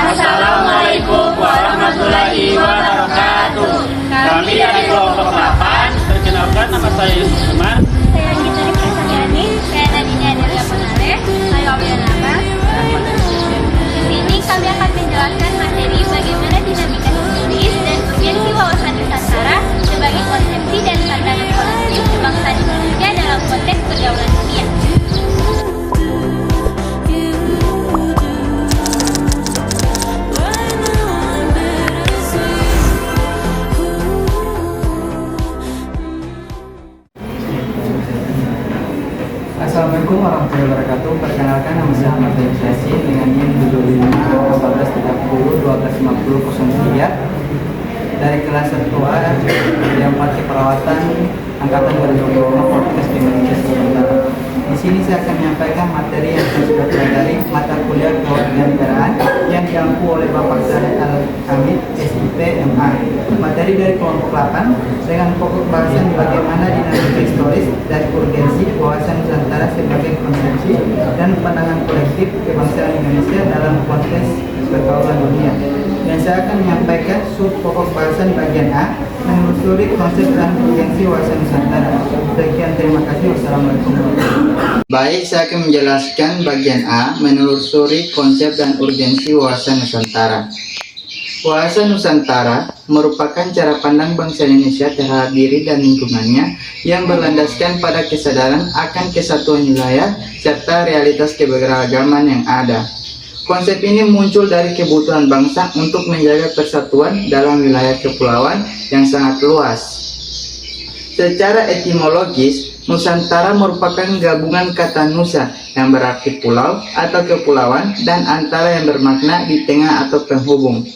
Assalamualaikum warahmatullahi wabarakatuh. Kami dari kelompok 8. Perkenalkan, nama saya Yusuf Umar. Saya Gita Prasadyani. Saya Nadine Adelia Penare. Saya Obian Abbas. Di sini kami akan menjelaskan materi bagaimana dinamika historis dan urgensi wawasan Nusantara sebagai konsepsi dan pandangan kolektif kebangsaan Indonesia dalam konteks pergaulan dunia. Assalamualaikum warahmatullahi wabarakatuh. Perkenalkan, nama saya Ahmad Yasin dengan NIM 75 1430 1250 03 dari kelas 1A yang pakai perawatan angkatan 2025 Fakultas Indonesia Sementara. Di sini saya akan menyampaikan materi yang saya sudah pelajari mata kuliah kewarganegaraan yang diampu oleh Bapak Saleh Al-Hamid SIP MA. Materi dari kelompok 8 dengan pokok bahasan bagaimana dinamika historis dan urgensi wawasan Nusantara sebagai konsepsi dan pandangan kolektif kebangsaan Indonesia dalam konteks pergaulan dunia. Dan saya akan menyampaikan sub pokok bahasan bagian A, menelusuri konsep dan urgensi wawasan Nusantara. Sekian, terima kasih. Wassalamualaikum warahmatullahi wabarakatuh. Baik, saya akan menjelaskan bagian A, menelusuri konsep dan urgensi wawasan Nusantara. Wawasan Nusantara merupakan cara pandang bangsa Indonesia terhadap diri dan lingkungannya yang berlandaskan pada kesadaran akan kesatuan wilayah serta realitas keberagaman yang ada. Konsep ini muncul dari kebutuhan bangsa untuk menjaga persatuan dalam wilayah kepulauan yang sangat luas. Secara etimologis, Nusantara merupakan gabungan kata Nusa yang berarti pulau atau kepulauan dan antara yang bermakna di tengah atau penghubung.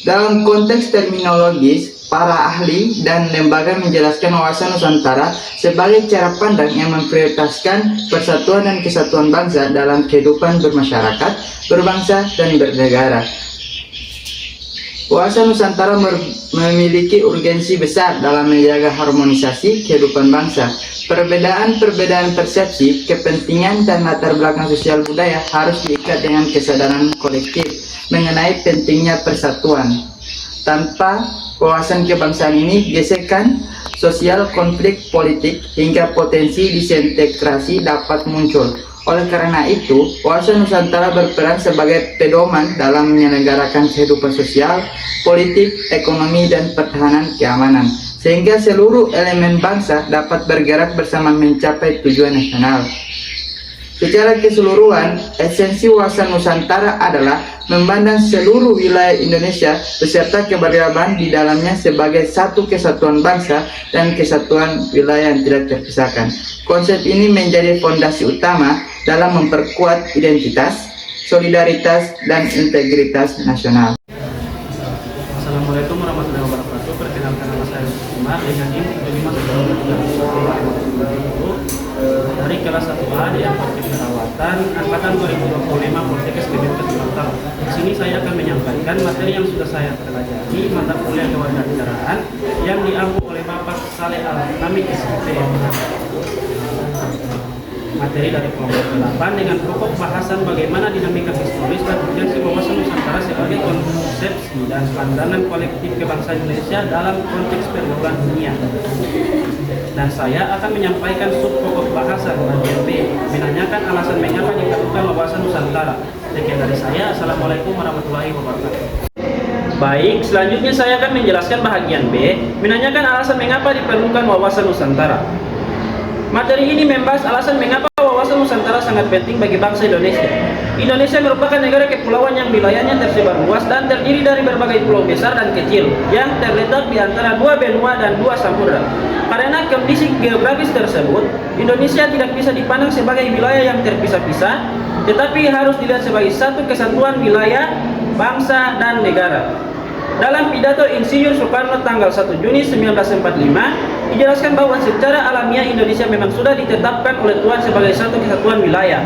Dalam konteks terminologis, para ahli dan lembaga menjelaskan wawasan Nusantara sebagai cara pandang yang memprioritaskan persatuan dan kesatuan bangsa dalam kehidupan bermasyarakat, berbangsa, dan bernegara. Wawasan Nusantara memiliki urgensi besar dalam menjaga harmonisasi kehidupan bangsa. Perbedaan-perbedaan persepsi, kepentingan, dan latar belakang sosial budaya harus diikat dengan kesadaran kolektif mengenai pentingnya persatuan. Tanpa wawasan kebangsaan ini, gesekan sosial, konflik politik, hingga potensi disintegrasi dapat muncul. Oleh karena itu, wawasan Nusantara berperan sebagai pedoman dalam menyelenggarakan kehidupan sosial, politik, ekonomi, dan pertahanan keamanan, sehingga seluruh elemen bangsa dapat bergerak bersama mencapai tujuan nasional. Secara keseluruhan, esensi wawasan Nusantara adalah memandang seluruh wilayah Indonesia beserta keberagaman di dalamnya sebagai satu kesatuan bangsa dan kesatuan wilayah yang tidak terpisahkan. Konsep ini menjadi fondasi utama dalam memperkuat identitas, solidaritas, dan integritas nasional. Assalamualaikum warahmatullahi wabarakatuh. Perkenalkan, nama saya Yusuf Umar dengan NIM 75 dari kelas 1A yang pakai perawatan angkatan 2025 Fakultas Sementara. Di sini saya akan menyampaikan materi yang sudah saya pelajari mata kuliah kewarganegaraan yang diampu oleh Bapak Saleh Al-Hamid SIP. Materi dari kelompok 8 dengan pokok bahasan bagaimana dinamika historis dan urgensi wawasan Nusantara sebagai konsepsi dan pandangan kolektif kebangsaan Indonesia dalam konteks pergaulan dunia. Dan saya akan menyampaikan sub pokok bahasan bagian B, menanyakan alasan mengapa diperlukan wawasan Nusantara. Sekian dari saya. Assalamualaikum warahmatullahi wabarakatuh. Baik, selanjutnya saya akan menjelaskan bagian B, menanyakan alasan mengapa diperlukan wawasan Nusantara. Materi ini membahas alasan mengapa wawasan Nusantara sangat penting bagi bangsa Indonesia. Indonesia merupakan negara kepulauan yang wilayahnya tersebar luas dan terdiri dari berbagai pulau besar dan kecil yang terletak di antara dua benua dan dua samudra. Karena kondisi geografis tersebut, Indonesia tidak bisa dipandang sebagai wilayah yang terpisah-pisah, tetapi harus dilihat sebagai satu kesatuan wilayah, bangsa, dan negara. Dalam pidato Insinyur Soekarno tanggal 1 Juni 1945, dijelaskan bahwa secara alamiah Indonesia memang sudah ditetapkan oleh Tuhan sebagai satu kesatuan wilayah.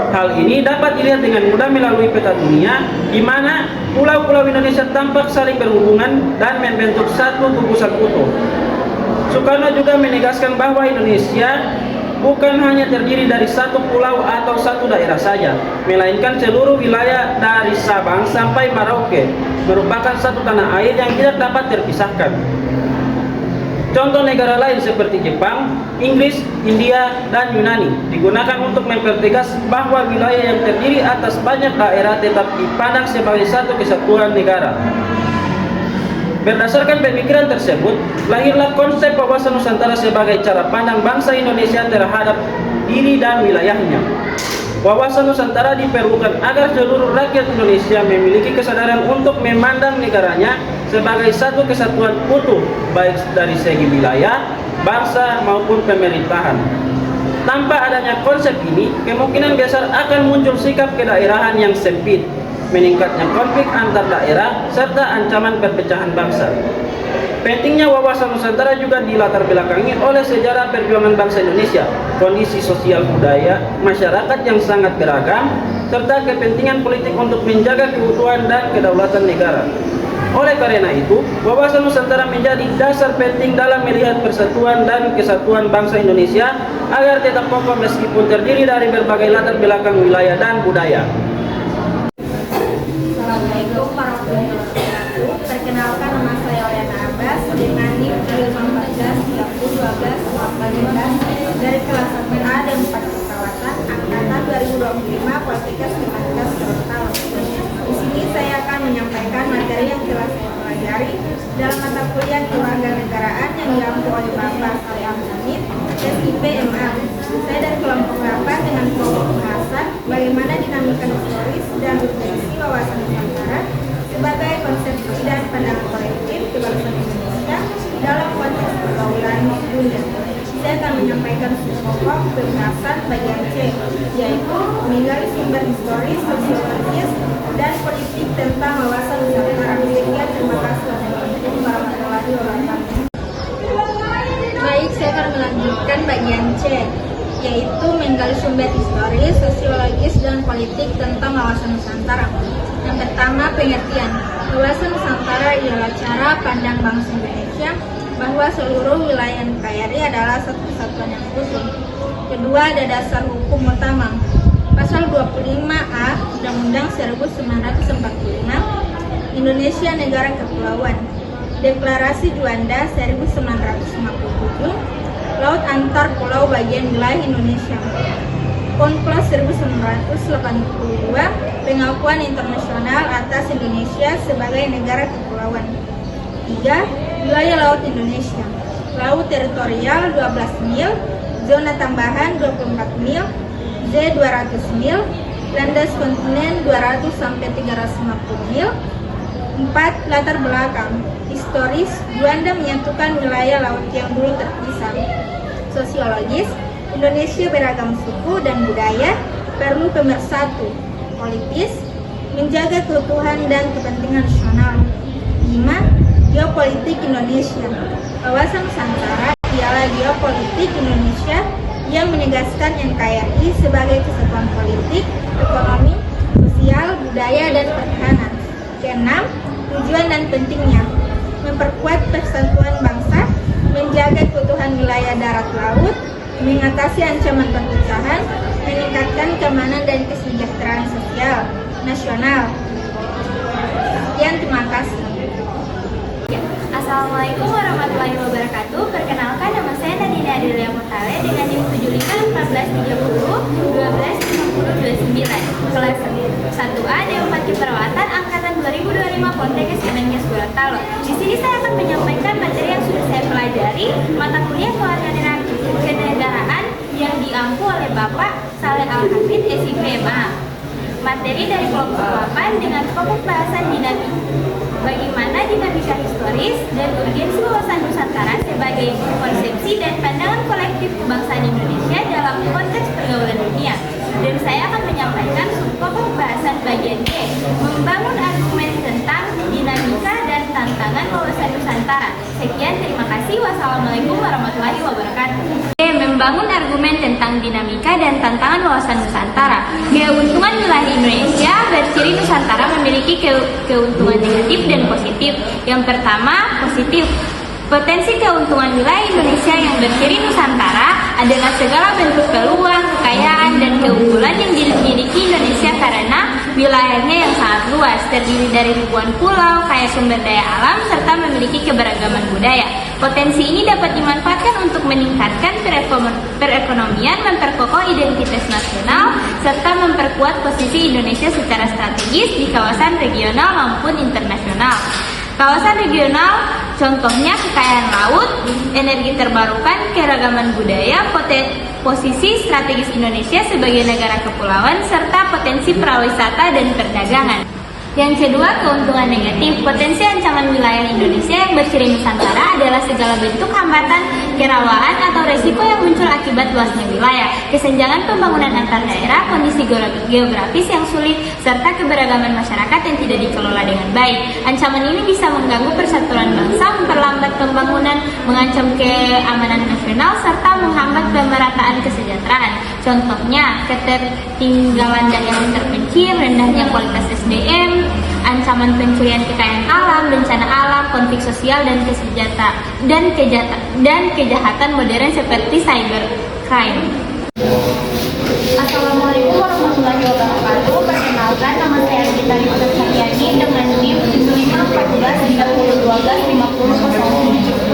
Hal ini dapat dilihat dengan mudah melalui peta dunia, di mana pulau-pulau Indonesia tampak saling berhubungan dan membentuk satu gugusan utuh. Soekarno juga menegaskan bahwa Indonesia bukan hanya terdiri dari satu pulau atau satu daerah saja, melainkan seluruh wilayah dari Sabang sampai Merauke merupakan satu tanah air yang tidak dapat terpisahkan. Contoh negara lain seperti Jepang, Inggris, India, dan Yunani digunakan untuk mempertegas bahwa wilayah yang terdiri atas banyak daerah tetap dipandang sebagai satu kesatuan negara. Berdasarkan pemikiran tersebut, lahirlah konsep wawasan Nusantara sebagai cara pandang bangsa Indonesia terhadap diri dan wilayahnya. Wawasan Nusantara diperlukan agar seluruh rakyat Indonesia memiliki kesadaran untuk memandang negaranya sebagai satu kesatuan utuh, baik dari segi wilayah, bangsa maupun pemerintahan. Tanpa adanya konsep ini, kemungkinan besar akan muncul sikap kedaerahan yang sempit, meningkatnya konflik antar daerah, serta ancaman perpecahan bangsa. Pentingnya wawasan Nusantara juga dilatar belakangi oleh sejarah perjuangan bangsa Indonesia, kondisi sosial budaya masyarakat yang sangat beragam, serta kepentingan politik untuk menjaga keutuhan dan kedaulatan negara. Oleh karena itu, wawasan Nusantara menjadi dasar penting dalam melihat persatuan dan kesatuan bangsa Indonesia agar tetap kokoh meskipun terdiri dari berbagai latar belakang wilayah dan budaya. Assalamualaikum warahmatullahi wabarakatuh. Perkenalkan, nama saya Oriana Abbas dengan NIM 1514-12-18 dari kelas 1A dan 4 Perawatan angkatan 2025 Poltekkes Kemenkes Gorontalo. Di sini saya akan menyampaikan materi yang telah saya pelajari dalam mata kuliah kewarganegaraan yang diampu oleh Bapak Saleh Al-Hamid, SIP MA. Saya dari kelompok 8 dengan kelompok pembahasan bagaimana dinamika historis dan urgensi wawasan Nusantara sebagai konsepsi dan pandangan kolektif kebangsaan Indonesia dalam konteks pergaulan dunia. Saya akan menyampaikan pokok pembahasan bagian C, yaitu menggali sumber historis, sosiologis, dan politik tentang wawasan Nusantara. Sekian, terima kasih. Wassalamualaikum warahmatullahi wabarakatuh. Baik, saya akan melanjutkan bagian C, yaitu menggali sumber historis, sosiologis, dan politik tentang wawasan Nusantara. Yang pertama, pengertian. Wawasan Nusantara ialah cara pandang bangsa Indonesia bahwa seluruh wilayah NKRI adalah satu kesatuan yang utuh. Kedua, ada dasar hukum utama. Pasal 25A Undang-Undang 1945, Indonesia Negara Kepulauan. Deklarasi Juanda 1957, Laut Antar Pulau Bagian Wilayah Indonesia. Konklos 1982, pengakuan internasional atas Indonesia sebagai negara kepulauan. 3. Wilayah laut Indonesia. Laut teritorial 12 mil, zona tambahan 24 mil, Z 200 mil, landas kontinen 200 sampai 350 mil. 4. Latar belakang. Historis, Juanda menyatukan wilayah laut yang dulu terpisah. Sosiologis, Indonesia beragam suku dan budaya, perlu pemersatu. Politis, menjaga keutuhan dan kepentingan nasional. 5. Geopolitik Indonesia. Wawasan Nusantara ialah geopolitik Indonesia yang menegaskan NKRI sebagai kesatuan politik, ekonomi, sosial, budaya, dan pertahanan. Keenam, tujuan dan pentingnya. Memperkuat persatuan bangsa, menjaga keutuhan wilayah darat laut, mengatasi ancaman perpecahan, meningkatkan keamanan dan kesejahteraan sosial nasional. Sekian, terima kasih. Assalamualaikum warahmatullahi wabarakatuh. Perkenalkan, nama saya Nadine Adelia Mutale dengan NIM 751430125029 kelas 1A D4 Keperawatan angkatan 2025 Poltekkes Kemenkes Gorontalo. Di sini saya akan menyampaikan materi yang sudah saya pelajari mata kuliah kewarganegaraan yang diampu oleh Bapak Saleh Al-Hamid, SIP MA. Materi dari kelompok 8 dengan pokok bahasan dinamika. Bagaimana dinamika historis dan urgensi wawasan Nusantara sebagai konsepsi dan pandangan kolektif kebangsaan Indonesia dalam konteks pergaulan dunia. Dan saya akan menyampaikan pokok bahasan bagian D, membangun argumen tentang dinamika dan tantangan wawasan Nusantara. Sekian, terima kasih. Wassalamualaikum warahmatullahi wabarakatuh. Membangun argumen tentang dinamika dan tantangan wawasan Nusantara. Keuntungan wilayah Indonesia berciri Nusantara memiliki keuntungan negatif dan positif. Yang pertama, positif. Potensi keuntungan wilayah Indonesia yang berciri Nusantara adalah segala bentuk peluang, kekayaan, dan keunggulan yang dimiliki Indonesia karena wilayahnya yang sangat luas, terdiri dari ribuan pulau, kaya sumber daya alam, serta memiliki keberagaman budaya. Potensi ini dapat dimanfaatkan untuk meningkatkan perekonomian, memperkokoh identitas nasional, serta memperkuat posisi Indonesia secara strategis di kawasan regional maupun internasional. Kawasan regional contohnya kekayaan laut, energi terbarukan, keragaman budaya, posisi strategis Indonesia sebagai negara kepulauan, serta potensi pariwisata dan perdagangan. Yang kedua, keuntungan negatif. Potensi ancaman wilayah Indonesia yang berciri Nusantara adalah segala bentuk hambatan, kerawanan, atau resiko yang muncul akibat luasnya wilayah, kesenjangan pembangunan antar daerah, kondisi geografis yang sulit, serta keberagaman masyarakat yang tidak dikelola dengan baik. Ancaman ini bisa mengganggu persatuan bangsa, memperlambat pembangunan, mengancam keamanan nasional, serta menghambat pemerataan kesejahteraan. Contohnya, ketertinggalan daerah terpencil, rendahnya kualitas SDM, ancaman pencurian kekayaan alam, bencana alam, konflik sosial, dan kejahatan modern seperti cybercrime. Assalamualaikum warahmatullahi wabarakatuh. Perkenalkan, nama saya Gita Rifat Satyani dengan NIM 7514-5012-5007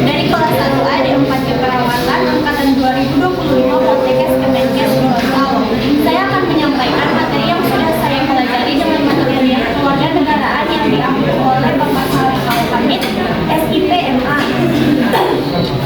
dari kelas 1A D4 Keperawatan Angkatan 2025 Poltekkes Kemenkes Gorontalo. Saya akan menyampaikan materi yang sudah saya pelajari dengan materi kewarganegaraan yang diambil oleh Bapak Saleh Al-Hamid, SIP MA.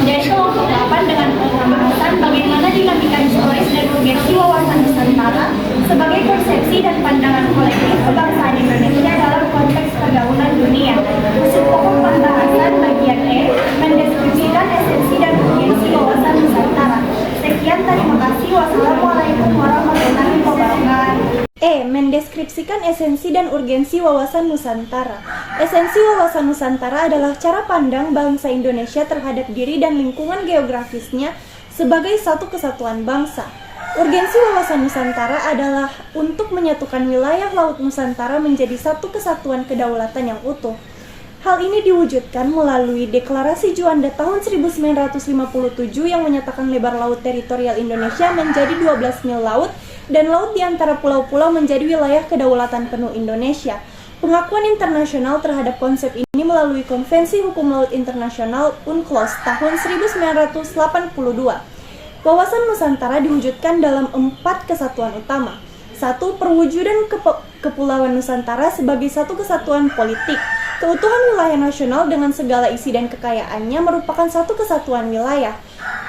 Dari kelompok 8 dengan pembahasan bagaimana dinamika historis dan urgensi wawasan Nusantara sebagai konsepsi dan pandangan kolektif kebangsaan Indonesia dalam konteks pergaulan dunia. Unsur pokok pembahasan bagian E mendeskripsikan esensi dan urgensi wawasan Nusantara. Sekian, terima kasih. Wassalamualaikum warahmatullahi wabarakatuh. E. Mendeskripsikan esensi dan urgensi wawasan Nusantara. Esensi wawasan Nusantara adalah cara pandang bangsa Indonesia terhadap diri dan lingkungan geografisnya sebagai satu kesatuan bangsa. Urgensi wawasan Nusantara adalah untuk menyatukan wilayah Laut Nusantara menjadi satu kesatuan kedaulatan yang utuh. Hal ini diwujudkan melalui Deklarasi Juanda tahun 1957 yang menyatakan lebar laut teritorial Indonesia menjadi 12 mil laut dan laut di antara pulau-pulau menjadi wilayah kedaulatan penuh Indonesia. Pengakuan internasional terhadap konsep ini melalui Konvensi Hukum Laut Internasional UNCLOS tahun 1982. Wawasan Nusantara diwujudkan dalam 4 kesatuan utama. 1. Perwujudan Kepulauan Nusantara sebagai satu kesatuan politik. Keutuhan wilayah nasional dengan segala isi dan kekayaannya merupakan satu kesatuan wilayah.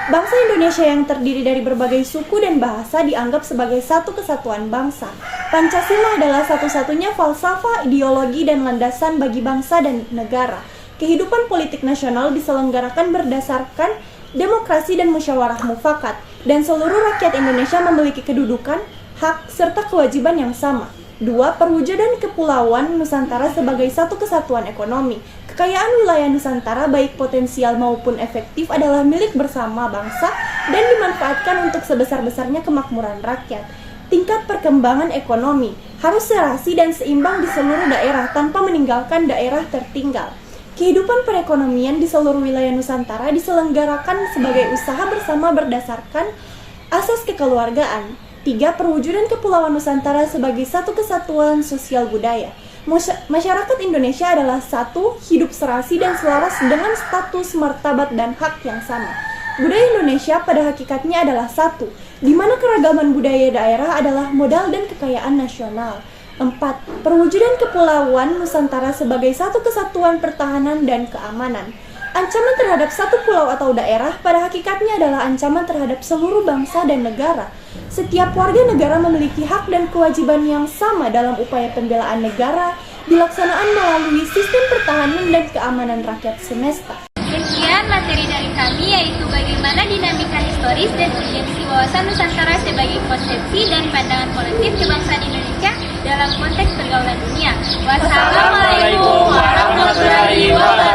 Bangsa Indonesia yang terdiri dari berbagai suku dan bahasa dianggap sebagai satu kesatuan bangsa. Pancasila adalah satu-satunya falsafah, ideologi, dan landasan bagi bangsa dan negara. Kehidupan politik nasional diselenggarakan berdasarkan demokrasi dan musyawarah mufakat, dan seluruh rakyat Indonesia memiliki kedudukan, hak, serta kewajiban yang sama. 2. Perwujudan Kepulauan Nusantara sebagai satu kesatuan ekonomi. Kekayaan wilayah Nusantara baik potensial maupun efektif adalah milik bersama bangsa dan dimanfaatkan untuk sebesar-besarnya kemakmuran rakyat. Tingkat perkembangan ekonomi harus serasi dan seimbang di seluruh daerah tanpa meninggalkan daerah tertinggal. Kehidupan perekonomian di seluruh wilayah Nusantara diselenggarakan sebagai usaha bersama berdasarkan asas kekeluargaan. 3. Perwujudan Kepulauan Nusantara sebagai satu kesatuan sosial budaya. Masyarakat Indonesia adalah satu, hidup serasi dan selaras dengan status, martabat, dan hak yang sama. Budaya Indonesia pada hakikatnya adalah satu, di mana keragaman budaya daerah adalah modal dan kekayaan nasional. 4. Perwujudan Kepulauan Nusantara sebagai satu kesatuan pertahanan dan keamanan. Ancaman terhadap satu pulau atau daerah pada hakikatnya adalah ancaman terhadap seluruh bangsa dan negara. Setiap warga negara memiliki hak dan kewajiban yang sama dalam upaya pembelaan negara, dilaksanaan melalui sistem pertahanan dan keamanan rakyat semesta. Sekian materi dari kami, yaitu bagaimana dinamika historis dan urgensi wawasan Nusantara sebagai konsepsi dan pandangan kolektif kebangsaan Indonesia dalam konteks pergaulan dunia. Wassalamualaikum warahmatullahi wabarakatuh.